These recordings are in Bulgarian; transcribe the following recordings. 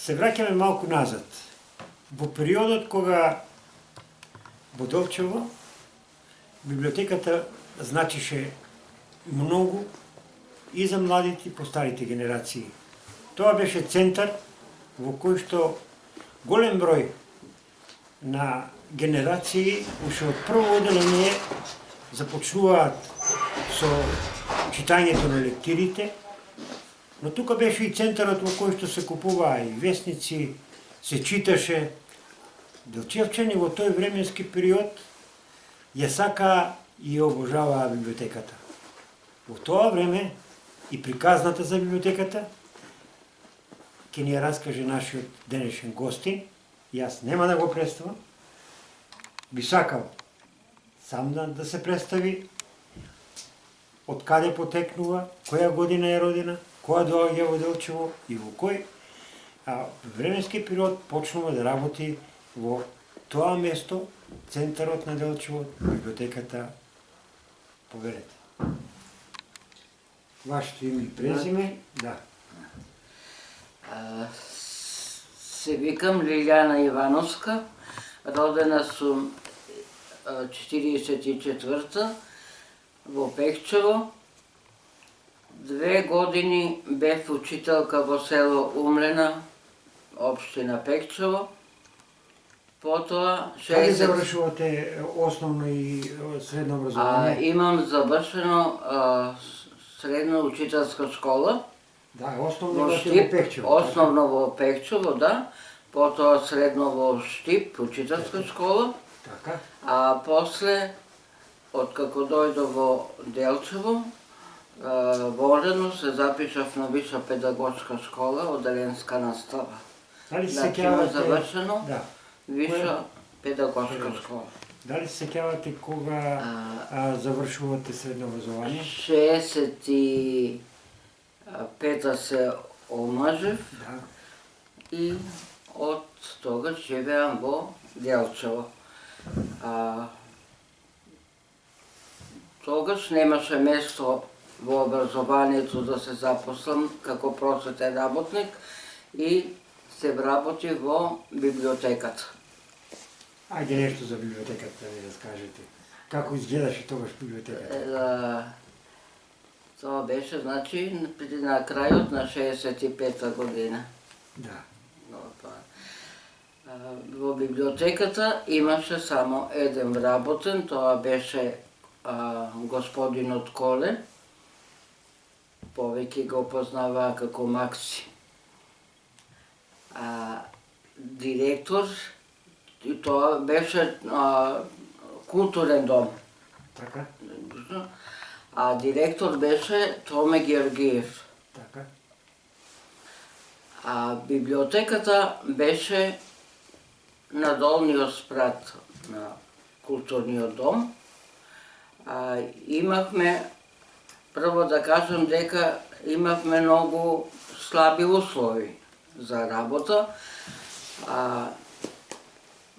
Се враќаме малку назад. Во периодот кога во Делчево библиотеката значише многу и за младите и по старите генерации. Тоа беше центар во кој што голем број на генерации уште од прво оделение започнуваат со читањето на лектирите, но тука беше и центарот во кој што се купуваа и весници, се читаше. Делчевчани во тој временски период ја сакаа и обожаваа библиотеката. Во тоа време и приказната за библиотеката ќе ни ја раскаже нашиот денешен гостин. Јас нема да го представам. Би сакал сам да се представи, од каде потекнува, која година е родена, која доаѓа во Делчево и во кој временски период почнува да работи во тоа место, центарот на Делчево, библиотеката. Поверете. Вашето име и презиме? Да. Се викам Лилјана Ивановска, родена сум 44-та во Пекчево. 2 години бев учителка во село Умлена, општина Пекчево. Потоа... Каде завршувате основно и средно образование? Имам завршено средна учителска школа. Да, основно во Пекчево. Основно во Пекчево, да. Потоа средно во Штип, учителска школа. Така. А после, откако дојдов во Делчево, волено се запишав на Виша педагошка школа, оделенска настава. Дали се Значи сеќавате? завршено Да. Виша педагошка школа. Дали се сеќавате кога завршувате средно образование? 65-та се омажев. Да. И од тогаш живеам во Делчево. Тогаш немаше место во образованието да се запослам како просветен работник и се вработи во библиотеката. Ајде нешто за библиотеката да ми раскажете. Како изгледаше тогаш библиотеката? Тоа беше, значи, на крајот на 65-та година. Да. Во библиотеката имаше само еден вработен, тоа беше господинот Коле. Повеќе го познаваа како Макси. Директор, и тоа беше културен дом. Така. А директор беше Томе Георгиев. Така. Библиотеката беше на долниот спрат на културниот дом. Имавме, прво да кажам дека имавме многу слаби услови за работа.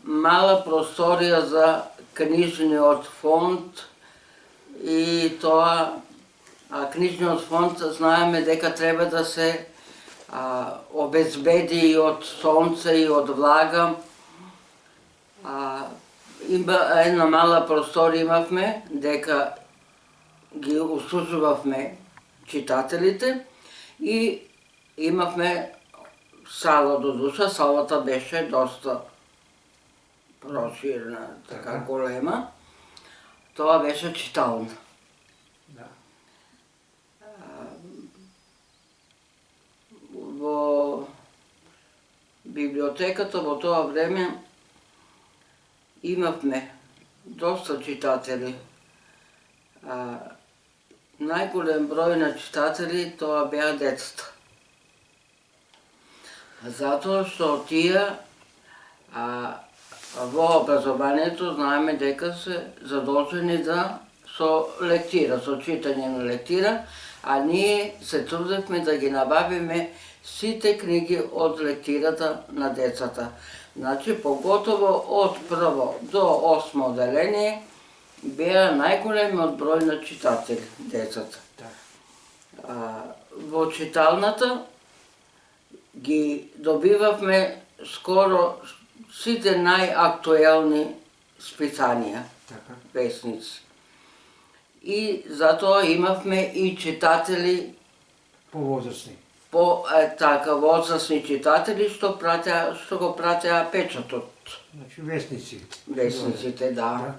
Мала просторија за книжниот фонд и тоа, книжниот фонд знаеме дека треба да се обезбеди и од сонце и од влага. Една мала просторија имавме дека ги услужувавме читателите и имавме сала до душа. Салата беше доста проширна, така голема. Тоа беше читална. Да. Во библиотеката во тоа време имавме доста читатели. Најголем број на читатели тоа беа децата. Затоа што тие во образованието знаеме дека се задолжени да со лектира, со читање на лектира, а ние се трудевме да ги набавиме сите книги од лектирата на децата. Значи, поготово од прво до 8 оделение беа најголемиот број на читатели, децата. Во читалната ги добивавме скоро сите најактуелни списанија, Така. весници. И затоа имавме и читатели, Повозрастни. така, возрастни читатели, што го пратеа печатот. Значи вестници. Весниците, да.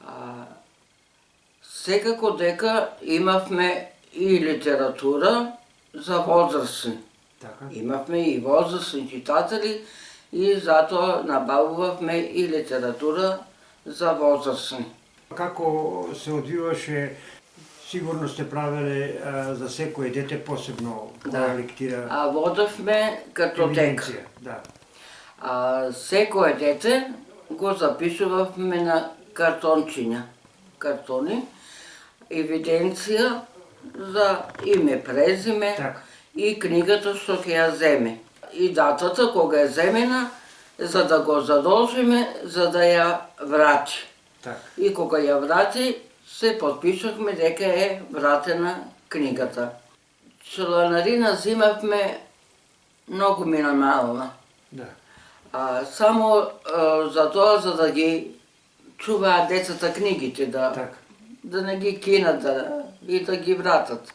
Да. Секако дека имавме и литература за возрастни. Така. Имавме и возрастни читатели и затоа набавувавме и литература за возрастни. Како се одвиваше, сигурно сте правеле за секое дете посебно која лектира Водевме картотека. евиденција. Да. Секое дете го запишувавме на картончиња, картони, евиденција за име, презиме Така. и книгата што ќе ја земе. И датата кога е земена, за да го задолжиме, за да ја врати. Така. И кога ја врати, се подпишавме дека е вратена книгата. Чланарина зимавме многу минимална. Да. Само за тоа, за да ги чуваат децата книгите, Така. да не ги кинат и да ги вратат.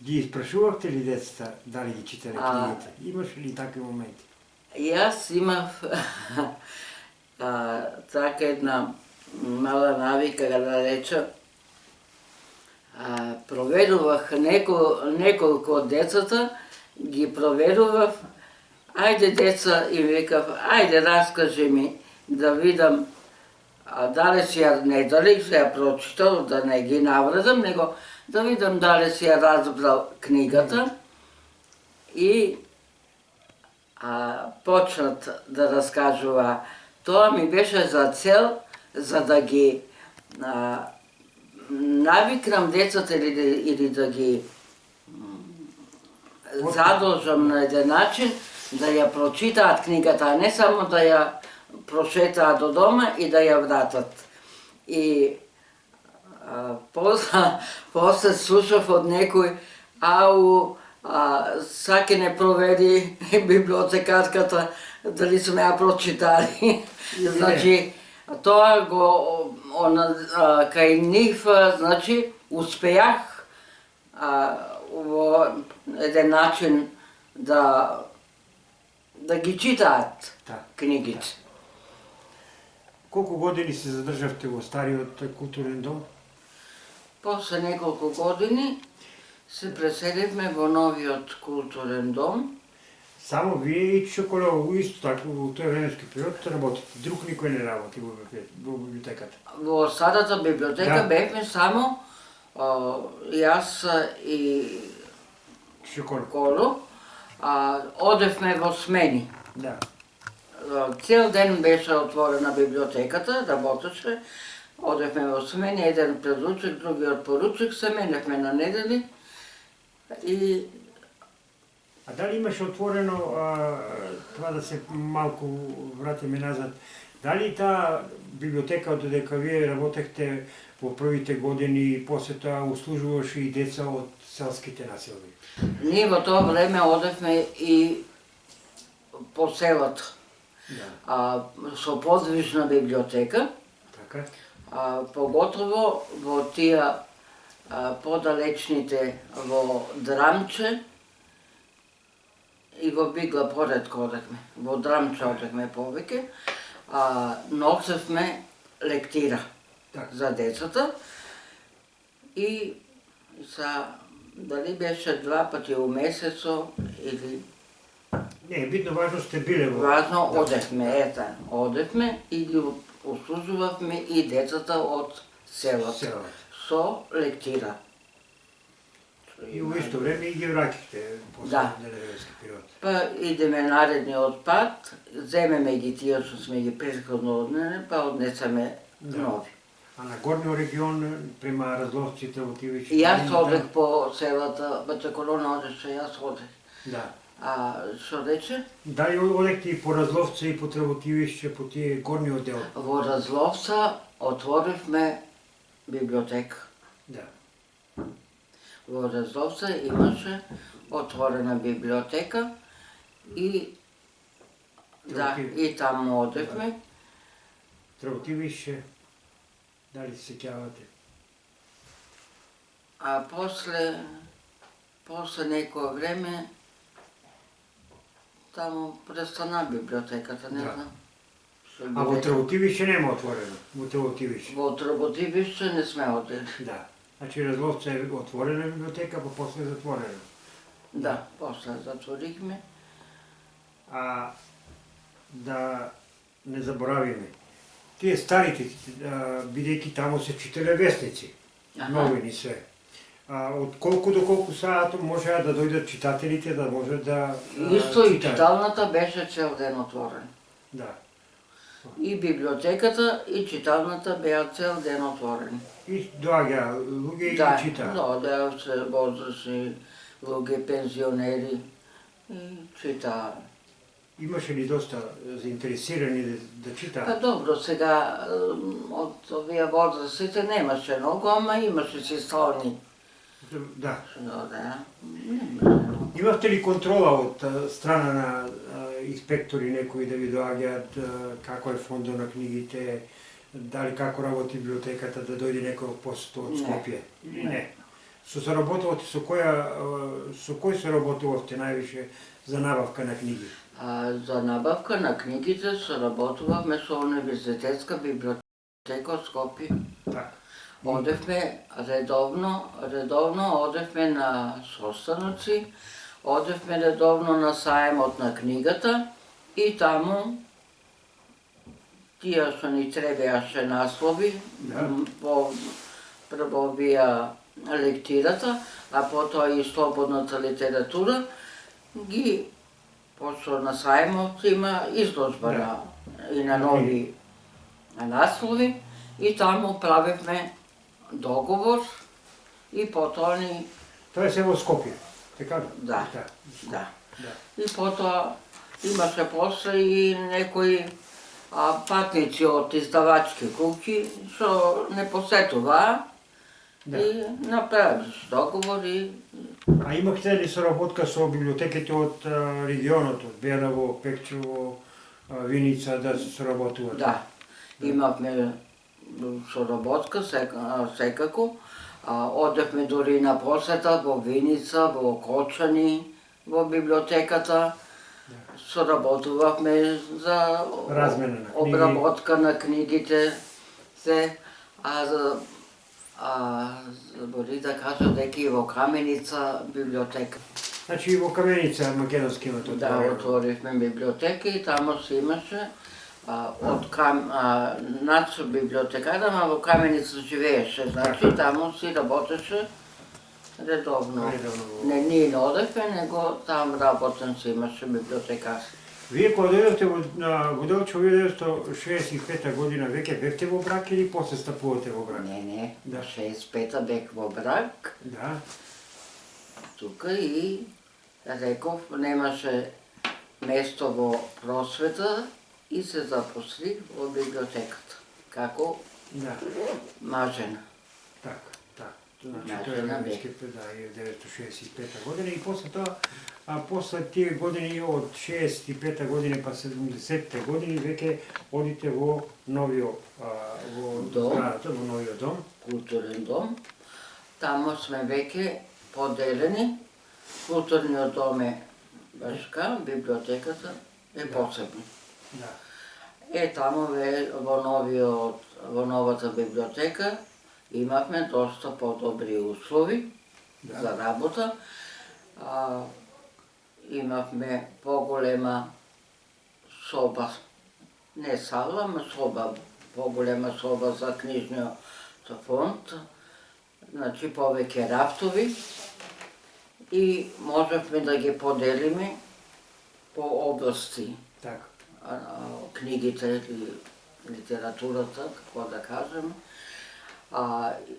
Ги испрашувавте ли децата дали ги читале книгите? Имаше ли такви моменти? Јас имав така една мала навика, да речам, проведувах неколку од децата, ги проведував, ајде деца, им викав, ајде раскажи ми да видам дали си ја не дали се ја прочитал, да не ги навредам, него да видам дали си ја разбрал книгата и почнат да раскажува. Тоа ми беше за цел, за да ги навикнам децата или да ги задолжам на еден начин да ја прочитаат книгата, а не само да ја прошетаат до дома и да ја вратат. И после слушав од некој, саке не провери библиотекарката дали сме ја прочитали. Значи, тоа го кај нив, значи, успеах во еден начин да ги читаат книгите. Колку години се задржавте во стариот културен дом? После неколку години се преселивме во новиот културен дом. Само вие и Чоколово, исто така, во тој временски период работите. Друг никој не работи во библиотеката. Во старата библиотека бевме само јас и Коло. Одевме во смени. Да. Цел ден беше отворена библиотеката, работеше. Одевме во смени, еден пред другиот поручик, се меневме на недели. А дали имаше отворено, това да се малку вратиме назад, дали таа библиотека додека вие работехте во првите години и после тоа услужуваше и деца од селските населби? Ние во тоа време одевме и по селото. Со подвижна библиотека. Така. Поготово во тие подалечните во Драмче и во Бигла поредко одехме. Во Драмче одехме повеќе. Носевме лектира за децата и дали беше 2 пати у месецо или... Не, битно важно сте биле во... Важно одевме и ги услужувавме и децата од селото со лектира. И во исто време и ги враќахте после неделевски период. Па идеме наредниот пат, земеме ги тие што сме ги претходно однене, па однесеме нови. А на горниот регион, према Разловците, отиваше... Јас одех по селата, Бача Колона одеше, јас одех. Да. Што рече? Дали одехте и по Разловца и по Тревотивище, по тие горниот дел? Во Разловца отворивме библиотека. Да. Во Разловца имаше отворена библиотека и да, и таму одевме. Траутивище, дали се сеќавате? А после некое време таму престана библиотеката, не Да. знам. А во Траутивище нема отворено? Во Траутивище? Во Траутивище не сме одели. Да. Значи Разловца е отворена библиотека, па после е затворена. Да, после затворихме. А да не заборавиме, тие старите, бидејќи таму се читале вестници, новини се. Од колку до колку саат можеа да дојдат читателите, да може да Исто и читаат? читалната беше цел ден отворена. Да. И библиотеката и читалната беа цел ден отворени. И доаѓа луѓе Да, и читаат. доаѓа се возрастни луѓе, пензионери и читаа. Имаше ли доста заинтересирани да Па читаат? добро, сега од овие возрастите немаше многу, ама имаше си столни. Да. Да, немаше многу. Имавте ли контрола од страна на инспектори некои да ви доаѓаат како е фондот на книгите, дали како работи библиотеката, да дојде некој пост од Скопје? Или не? Со кој се работувавте највише за набавка на книги? За набавка на книгите соработувавме со Универзитетска библиотека од Скопје. Так. Одевме редовно одевме на состаноци, одевме редовно на саемот на книгата и таму тие што ни требеаше наслови, прво бија лектирата, а потоа и слободната литература, пошто на саемот има изложба и на нови наслови и таму правевме договор и потоа ни... Тоа е се во Скопје, така? Да. И потоа имаше после и некои патници од издавачки куќи што не посетуваа и направиш договор и... А имахте ли соработка со библиотеките од регионот, од Белево, Пекчево, Виница, да се соработувате? Да, имавме соработка секако. Одевме дури на посета во Виница, во Кочани, во библиотеката. Соработувавме за размена на книги, обработка на книгите, се. Забори да кажа дека и во Каменица библиотека. Значи и во Каменица македонски имате отворено? Да, отворивме библиотека и таму се имаше над библиотеката, ама во Каменица живееше, значи таму си работеше редовно. Не ние не одевме, него там работен си имаше библиотекар. Вие кога дојдовте во Делчево 1965 година, веќе бевте во брак или после стапувате во брак? Не, 65-та бек во брак. Да. Тука и реков, немаше место во просвета и се запосли во библиотеката. Како мажена. Така. Значи тоа е временски да е 1965 година и после тоа, после тие години од 65 година па 70-те години веќе одите во новиот зградата, во новиот дом. Културен дом. Таму сме веќе поделени. Културниот дом е башка, библиотеката е посебно. Таму во новата библиотека имавме доста подобри услови за работа. Имавме поголема соба, не сала, ама соба, поголема соба за книжниот фонд, значи повеќе рафтови и можевме да ги поделиме по области. Книгите или литературата, како да кажем.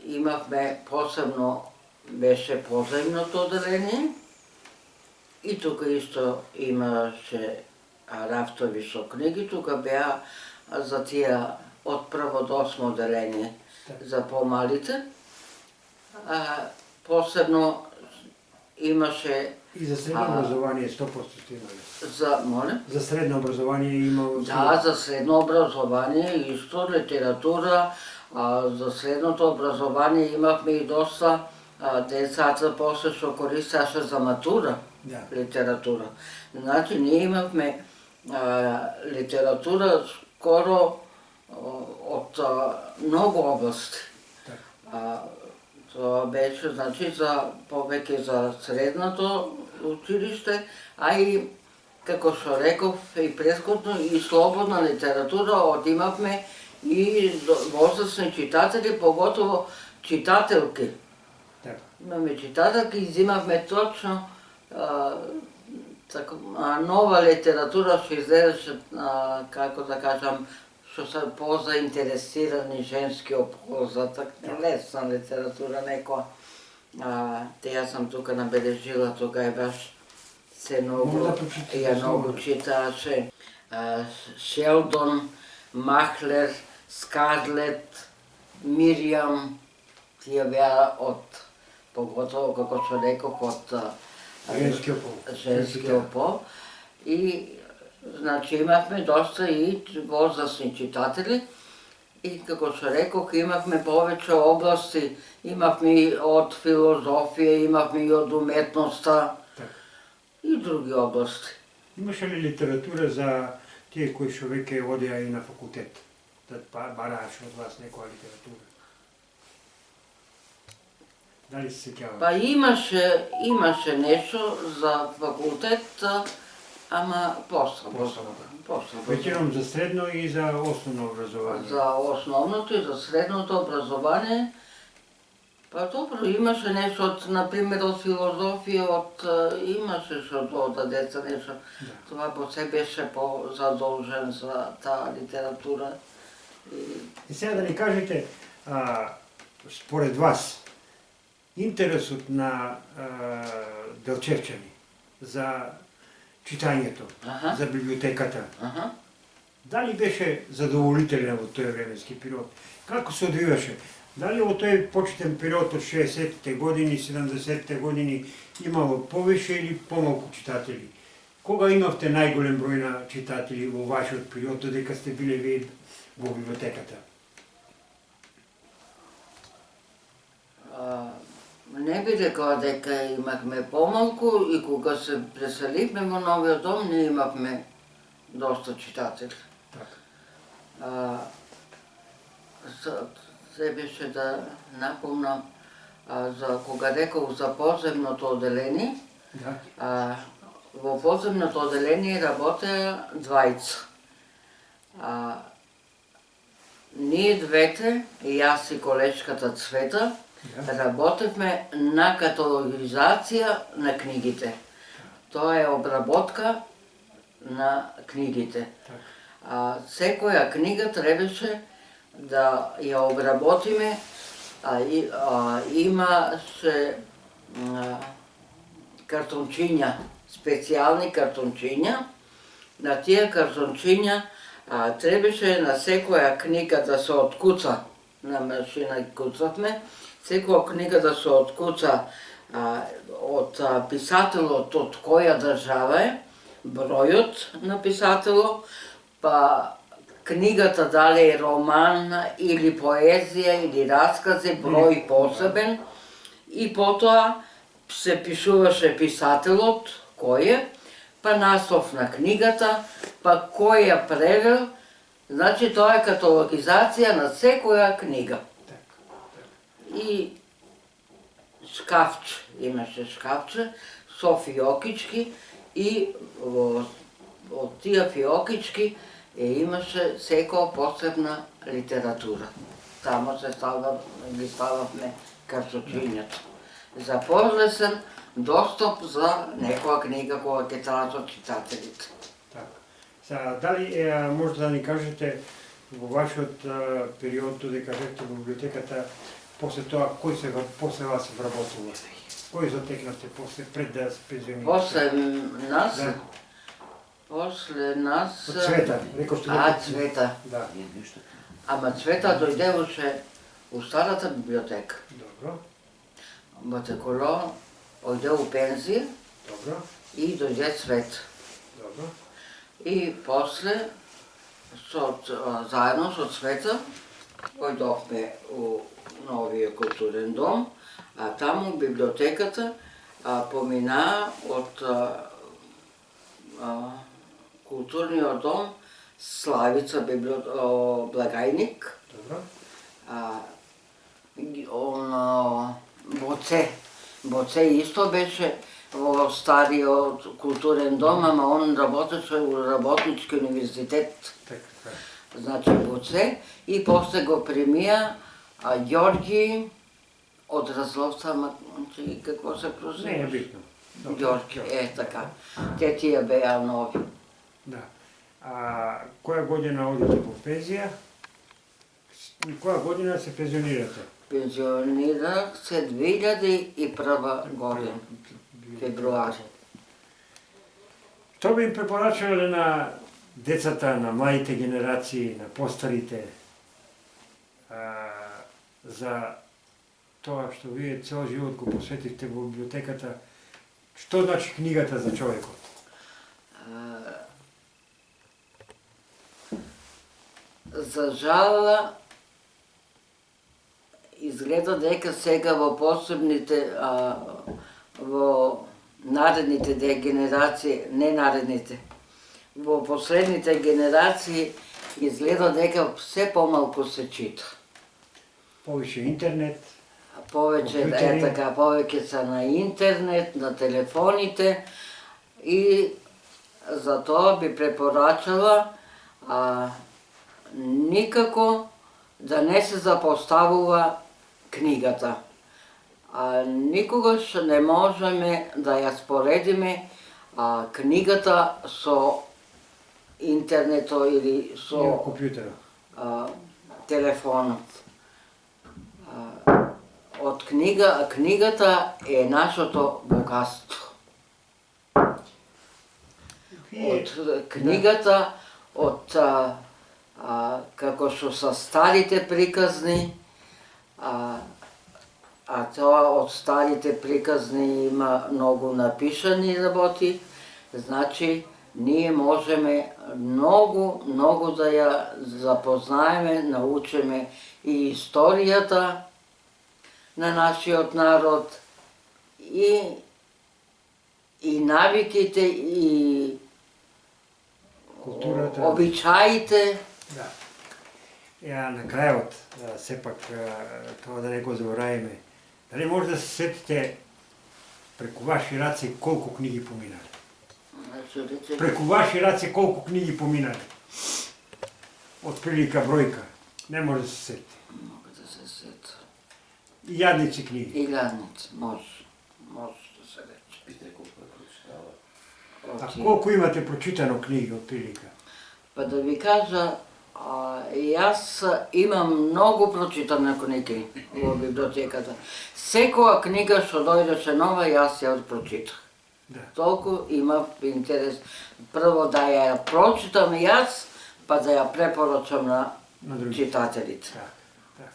Имавме посебно, беше позаимното оделение и тука исто имаше рафтови со книги, тука беа за тие од прво до 8 оделение за помалите. Посебно имаше И за средно образование 100% има. Моля? За средно образование има... Да, за средно образование исто, литература. За средното образование имахме и доста децата после што користеше за матура литература. Значи ние имахме литература скоро од многу области. Тоа беше, значи, повеќе за средното училиште, а и, како што реков и претходно, и слободна литература, имавме и возрастни читатели, поготово читателки. Имаме читателки и взимавме точно нова литература што изгледаше, како да кажам, што се позаинтересирани женски за лесна литература некоја. Теја сам тука набележила, тога е баш се многу читаше. Шелдон, Махлер, Скарлет, Мириам, тие беа поготово, како што реков, од женскиот пол. И значи имавме доста и возрастни читатели и како што рекох имавме повеќе области, имавме и од филозофија, имавме и од уметноста и други области. Имаше ли литература за тие кои што веќе одеа и на факултет? Да бараш од вас некоја литература? Дали се сеќавате? Па имаше нешто за факултет, ама после. Веќером за средно и за основно образование. За основното и за средното образование, па добро, имаше нешто од, например, од филозофија, имаше што да деца нешто. Тоа по се беше позадолжен за таа литература. И сега да ни кажете, според вас, интересот на делчевчани за читањето, за библиотеката, дали беше задоволителен во тој временски период? Како се одвиваше? Дали во тој почетен период од 60-те години, 70-те години имало повеќе или помалку читатели? Кога имавте најголем број на читатели во вашиот период, додека сте биле вие во библиотеката? Не би рекла дека имавме помалку и кога се преселивме во новиот дом не имавме доста читатели. Се беше да напомнам за кога реков за поземното оделение. Во поземното оделение работеа двајца. Ние двете, јас и колешката Цвета, работевме на каталогизација на книгите. Тоа е обработка на книгите. Секоја книга требаше да ја обработиме, имаше картончиња, специјални картончиња. На тие картончиња требаше на секоја книга да се откуца, на машина куцавме, секоја книга да се откуца од писателот од која држава е, бројот на писателот, па книгата дали е роман или поезија или раскази, број посебен, и потоа се пишуваше писателот, кој е, па наслов на книгата, па кој ја превел, значи тоа е каталогизација на секоја книга. И шкафче, имаше шкафче со фиокички и од тие фиокички имаше секоја посебна литература. Тамо ги стававме карточињата. За полесен достап за некоја книга која ќе траžат читателите. Дали може да ни кажете во вашиот период, додека бевте во библиотеката, после тоа, кој се после вас вработува? Кој затекнавте после, пред да се пензионирате? После нас? После нас... Цвета, рекоште. Цвета. Ама Цвета дојде уште у старата библиотека. Добро. Батеколо ојде у пензија Добро, и дойде Цвет. добро. И после, заедно со Цвета, појдовме у новиот културен дом, а таму библиотеката помина од културниот дом Славица Благајник, Добро. Боце исто беше во стариот културен дом, ама он работеше у Работнички универзитет. Така. Значи Боце, и после го примија Ѓорги од Разловца, значи какво се Не е прозиваш? битно. Ѓорги, така. Те тие беа нови. Да. А која година одите во пензија? Која година се пензионирате? Пензионирах се 2001 година, февруари. Што би им препорачале на децата, на младите генерации, на постарите, за тоа што вие цел живот го посветивте во библиотеката? Што значи книгата за човекот? За жал, изгледа дека сега во посебните, во наредните генерации, не наредните, во последните генерации изгледа дека се помалку се чита. Повише интернет, Повеќе компјутери. така, повеќе се на интернет, на телефоните, и за тоа би препорачала никако да не се запоставува книгата. Никогаш не можеме да ја споредиме книгата со интернето или со компјутерот. телефонот. Од книгата е нашето богатство. Од книгата, од како што са старите приказни, тоа од старите приказни има многу напишани работи, значи ние можеме многу да ја запознаеме, научиме и историјата на нашиот народ, и навиките, и Културата. обичаите. Да. Ја на крајот, сепак, тоа да не го заборавиме, дали може да се сетите преку ваши раце колку книги поминале? Преку ваши раце колку книги поминале? Од прилика бројка. Не може да се сетите. Мога да се сета. И јадници книги. И гадници, може да се рече. А колку имате прочитано книги од прилика? Па да ви кажа, јас имам многу прочитани книги во библиотеката. Секоја книга што дојдеше нова, јас ја прочитах. Да. Толку имав интерес. Прво да ја прочитам јас, па да ја препорачам на други. читателите. Так.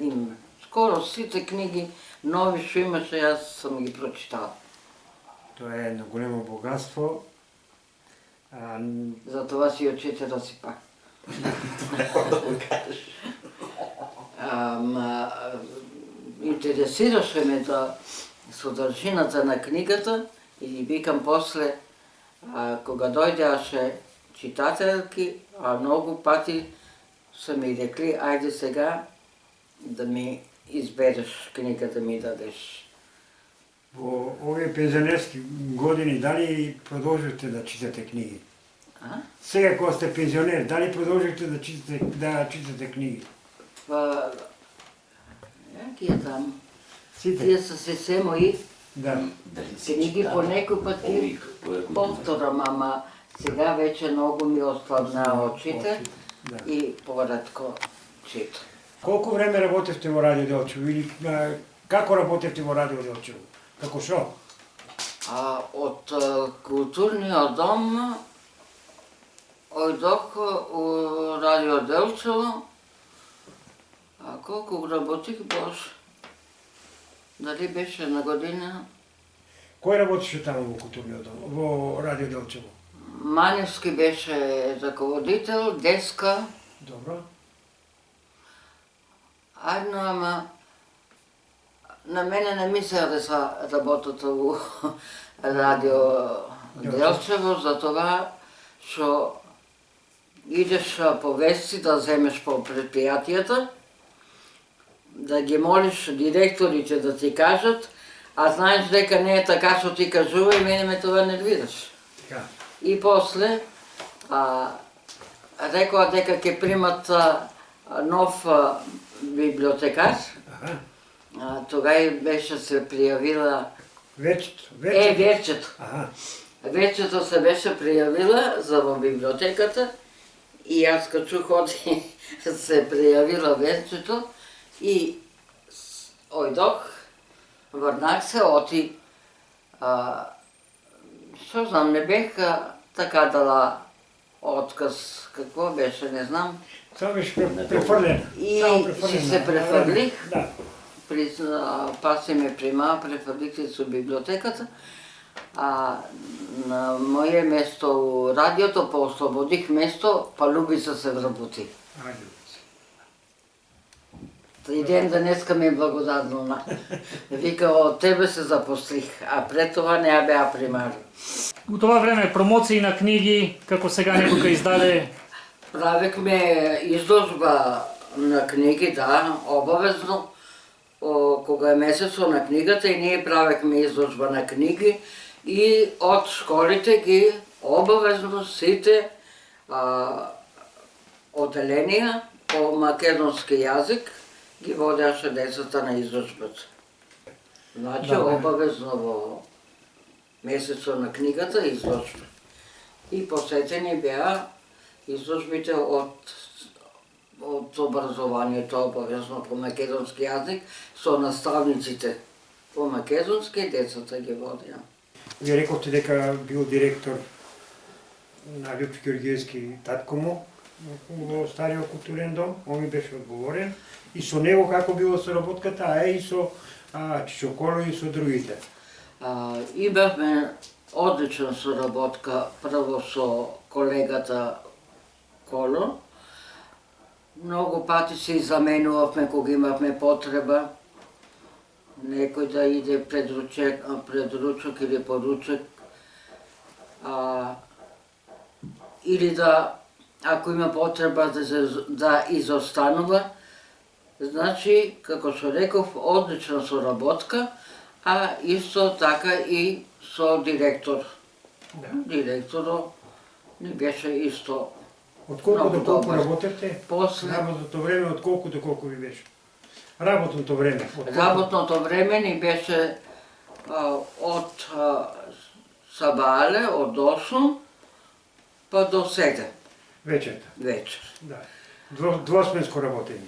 И скоро сите книги нови што имаше, јас сам ги прочитал. Тоа е едно големо богатство. Затоа си ја читам си пак. Интересираше ме да содржината на книгата, и викам после, кога дојдеаше читателки, многу пати са ми рекли, ајде сега да ми избереш книга да ми дадеш. Во овие пензионерски години, дали продолжувате да читате книги? Сега кога сте пензионер, дали продолжувате да читате книги? Па, ги е там. Сите? Тие са се мои Да. книги, по некој пат ги повторам, ама сега веќе многу ми ослабнаа очите Да. и поредко читам. Колку време работевте во Радио Делчево или како работевте во Радио Делчево? Како шо? Од културниот дом ојдох у Радио Делчево. Колку работих, Боже? Дали беше на година? Кој работеше таму во културниот дом, во Радио Делчево? Маневски беше раководител, Деска, Добро. Адно, ама на мене не ми се ареса работата во Радио Делчево, затоа што идеш по вести да земеш по предпријатијата, да ги молиш директорите да ти кажат, а знаеш дека не е така што ти кажува и мене ме тоа нервираш. Така. И после рекоа дека ќе примат нов библиотекар. Тогава беше се пријавила Вечето. Верчето. Аха. Вечето се беше пријавила за во библиотеката и јас кога чух оди се пријавила Верчето и ојдох, врнах се, оти, што знам, не бех така дала отказ, какво беше, не знам. Само беше префрлена. И се префрлих, Да. паси ме прима, префрлих се со библиотеката, а на моје место у радиото поослободих место, па Любица се вработи. И ден денеска ми е благодатна. Вика, од тебе се запослих, а пред това не ја беа примар. У това време промоции на книги, како сега некој издаде. Правихме изложба на книги, да, обавезно. Кога е месецо на книгата и ние правихме изложба на книги и од школите ги обавезно сите оделенија по македонски јазик ги водеаше децата на изложбата. Значи обавезно во месецо на книгата изложба. И посетени беа изложбите од образованието обавезно по македонски јазик со наставниците по македонски и децата ги водеа. Вие рековте дека бил директор на Љупчо Ѓорѓиевски татко му во Стариот културен дом, он ми беше одговорен. И со него како било соработката, а и со Чичо Коло и со другите? Имавме одлична соработка прво со колегата Коло. Многу пати се заменувавме кога имавме потреба. Некој да иде предручок или поручок. Или да, ако има потреба да изостанува. Значи, како што реков, одлична соработка, а исто така и со директор. Да. Директорот ни беше исто. Од колку до колку работевте? После Работното време од колку до колку ви беше? Работното време. работното време ни беше од сабале, од 8 па до 7 Вечерта. вечер. Да. Двосменско работење.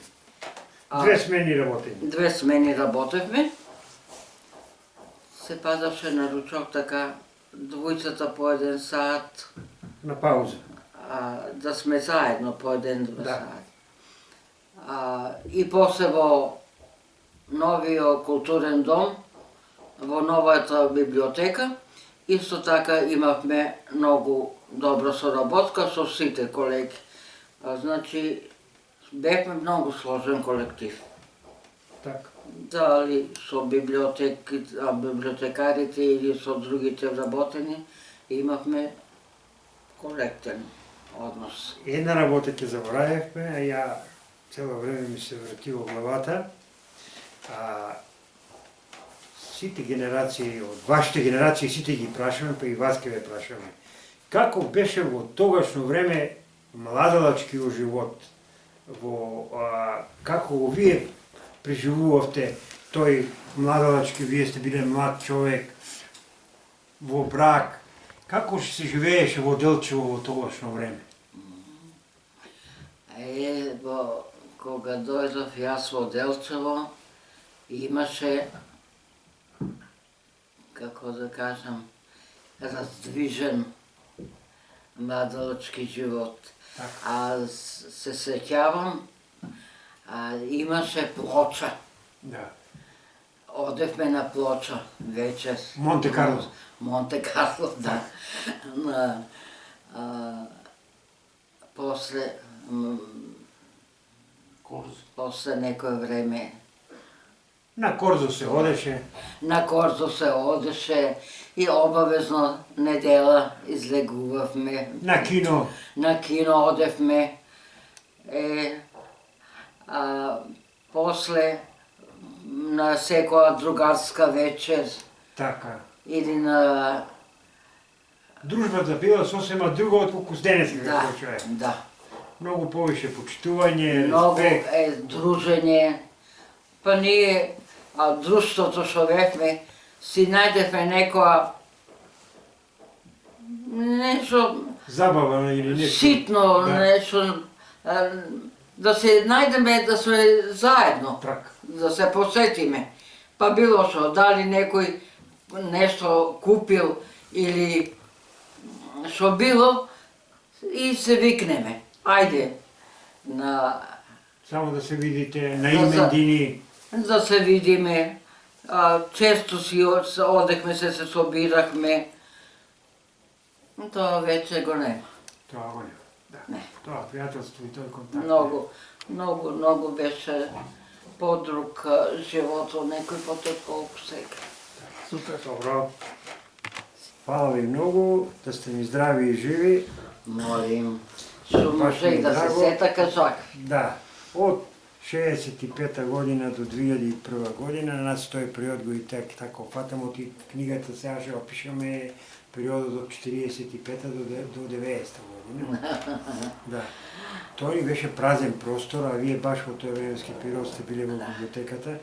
Две смени работење. Две смени работевме. Се падаше на ручок така, двојцата по 1 сат, На пауза. да сме заедно по 1-2 Да. сат. И после во новиот културен дом, во новата библиотека, исто така имавме многу добра соработка со сите колеги. Значи, бевме многу сложен колектив. Така. Дали со библиотекарите или со другите вработени, имавме коректен однос. Една работа ќе заборавевме, а ја цело време ми се врати во главата. Сите генерации, од вашите генерации, сите ги прашаме, па и вас ќе ве прашаме. Како беше во тогашно време младалачкиот живот? Како вие преживувавте тој младалачки, вие сте биле млад човек, во брак, како се живееше во Делчево во тогашно време? Кога дојдов јас во Делчево, имаше, како да кажам, раздвижен младалачки живот. Се сеќавам, имаше плоча. Да. Одевме на Плоча вечер. Монте Карло. Монте Карло, да. После, после некое време На Корзо се одеше. на Корзо се одеше и обавезно недела излегувавме. На кино. На кино одевме. После на секоја другарска вечер Така. или на... Дружбата била сосема друга отколку с денеска Да, како човек. да. Многу повише почитување, Многу респект. дружење. Па ние, друштвото што бевме, си најдевме некоја нешто Забава или нешто. ситно, Да. нешто да се најдеме да сме заедно, Така. да се посетиме. Па било што, дали некој нешто купил или што било и се викнеме. Ајде на Само да се видите на Да, имендини. да се видиме. Често си одехме, се собирахме. Тоа вече го нема. Тоа го нема. Да. Не. Тоа пријателство и тој контакт. Многу беше подруг животот, некој потоа колку сега. Супер. Добро. Фала ви многу, да сте ми здрави и живи. Молим, што Баш ми може е да се драго. сета кажак. Да. Од 65 година до 2001 година, нас тој период го и така опатамо, и книгата сега ќе опишеме периодот од 45 до 90 година. Да. Тој беше празен простор, а вие баш во тој временски период сте биле во библиотеката.